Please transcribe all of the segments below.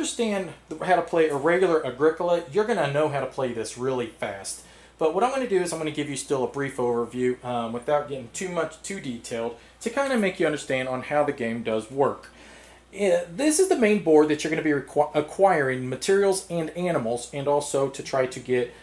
understand how to play a regular Agricola, you're going to know how to play this really fast. But what I'm going to do is I'm going to give you still a brief overview without getting too detailed to kind of make you understand on how the game does work. This is the main board that you're going to be acquiring materials and animals, and also to try to get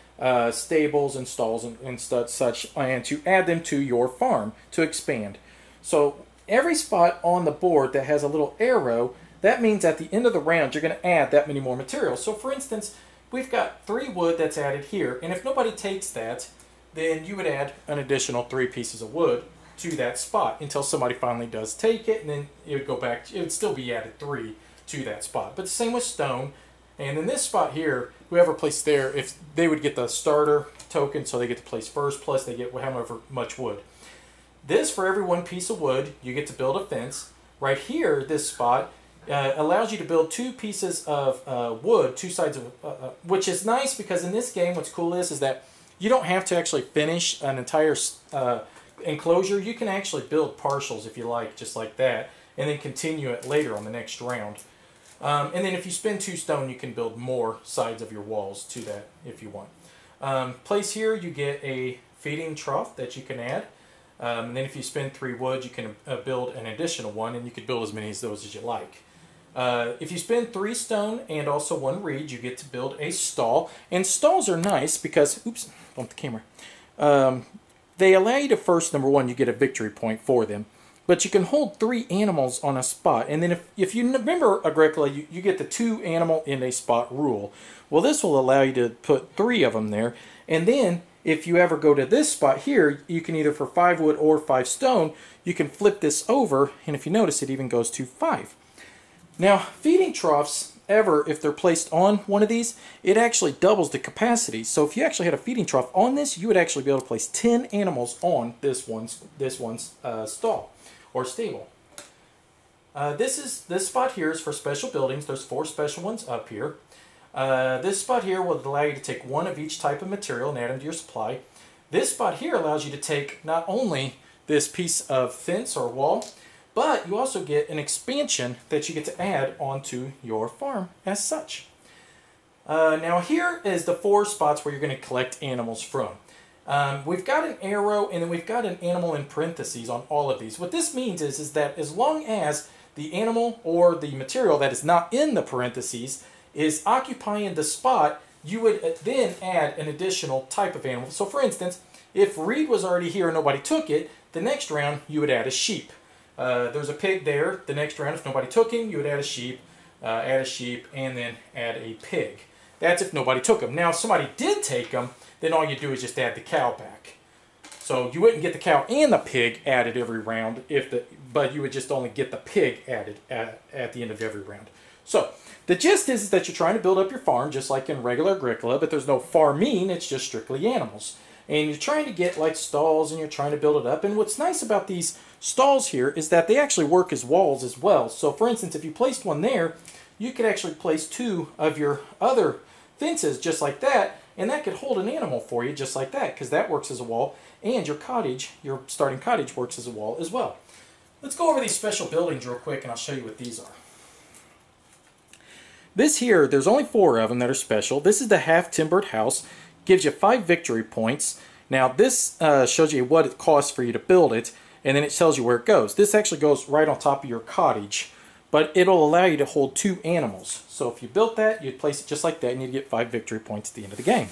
stables and stalls and such, and to add them to your farm to expand. So every spot on the board that has a little arrow, that means at the end of the round you're going to add that many more materials. So for instance, we've got 3 wood that's added here, and if nobody takes that, then you would add an additional 3 pieces of wood to that spot until somebody finally does take it, and then it would go back, it would still be added 3 to that spot. But the same with stone. And in this spot here, whoever placed there, if they would get the starter token, so they get to place first, plus they get however much wood. This, for every 1 piece of wood, you get to build a fence. Right here, this spot allows you to build 2 pieces of wood, 2 sides of, which is nice because in this game, what's cool is that you don't have to actually finish an entire enclosure. You can actually build partials if you like, just like that, and then continue it later on the next round. And then if you spend 2 stone, you can build more sides of your walls to that if you want. Place here, you get a feeding trough that you can add. And then if you spend 3 wood, you can build an additional one, and you could build as many of those as you like. If you spend 3 stone and also 1 reed, you get to build a stall. And stalls are nice because, oops, bumped the camera. They allow you to first, number 1, you get a victory point for them. But you can hold 3 animals on a spot. And then if you remember Agricola, you get the 2 animal in a spot rule. Well, this will allow you to put 3 of them there. And then if you ever go to this spot here, you can either for 5 wood or 5 stone, you can flip this over. And if you notice, it even goes to 5. Now, feeding troughs, if they're placed on one of these, it actually doubles the capacity. So if you actually had a feeding trough on this, you would actually be able to place 10 animals on this one's stall or stable. This spot here is for special buildings. There's 4 special ones up here. This spot here will allow you to take 1 of each type of material and add them to your supply. This spot here allows you to take not only this piece of fence or wall, but you also get an expansion that you get to add onto your farm as such. Now here is the 4 spots where you're going to collect animals from. We've got an arrow, and then we've got an animal in parentheses on all of these. What this means is that as long as the animal or the material that is not in the parentheses is occupying the spot, you would then add an additional type of animal. So for instance, if reed was already here and nobody took it, the next round you would add a sheep. There's a pig there. The next round, if nobody took him, you would add a sheep, and then add a pig. That's if nobody took him. Now, if somebody did take him, then all you do is just add the cow back. So you wouldn't get the cow and the pig added every round, but you would just only get the pig added at the end of every round. So the gist is that you're trying to build up your farm just like in regular Agricola, but there's no farming, it's just strictly animals. And you're trying to get like stalls, and you're trying to build it up. And what's nice about these stalls here is that they actually work as walls as well. So for instance, if you placed one there, you could actually place 2 of your other fences just like that, and that could hold an animal for you just like that, because that works as a wall, and your cottage, your starting cottage, works as a wall as well. Let's go over these special buildings real quick, and I'll show you what these are. This here, there's only 4 of them that are special. This is the half-timbered house. Gives you 5 victory points. Now this shows you what it costs for you to build it, and then it tells you where it goes. This actually goes right on top of your cottage, but it'll allow you to hold 2 animals. So if you built that, you'd place it just like that, and you'd get 5 victory points at the end of the game.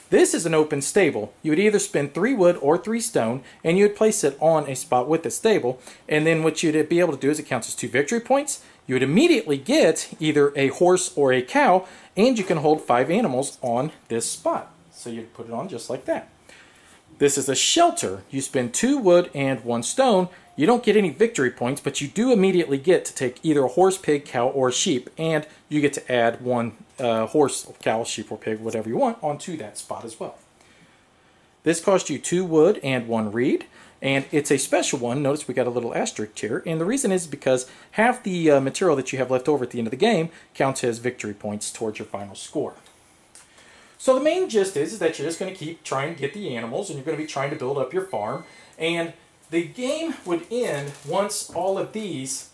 This is an open stable. You would either spend 3 wood or 3 stone, and you would place it on a spot with the stable, and then what you'd be able to do is it counts as 2 victory points. You would immediately get either a horse or a cow, and you can hold 5 animals on this spot. So you'd put it on just like that. This is a shelter. You spend 2 wood and 1 stone. You don't get any victory points, but you do immediately get to take either a horse, pig, cow, or sheep, and you get to add 1 horse, cow, sheep, or pig, whatever you want, onto that spot as well. This costs you 2 wood and 1 reed, and it's a special one. Notice we got a little asterisk here, and the reason is because half the material that you have left over at the end of the game counts as victory points towards your final score. So the main gist is that you're just going to keep trying to get the animals, and you're going to be trying to build up your farm, and the game would end once all of these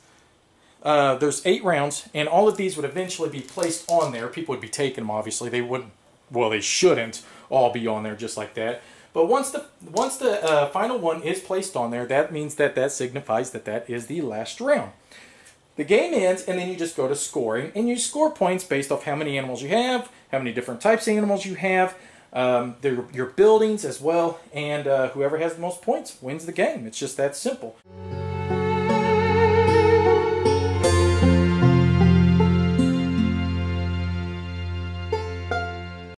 there's 8 rounds, and all of these would eventually be placed on there. People would be taking them, obviously. They wouldn't, well, they shouldn't all be on there just like that. But once the final one is placed on there, that means that signifies that is the last round. The game ends, and then you just go to scoring, and you score points based off how many animals you have, how many different types of animals you have, your buildings as well, and whoever has the most points wins the game. It's just that simple.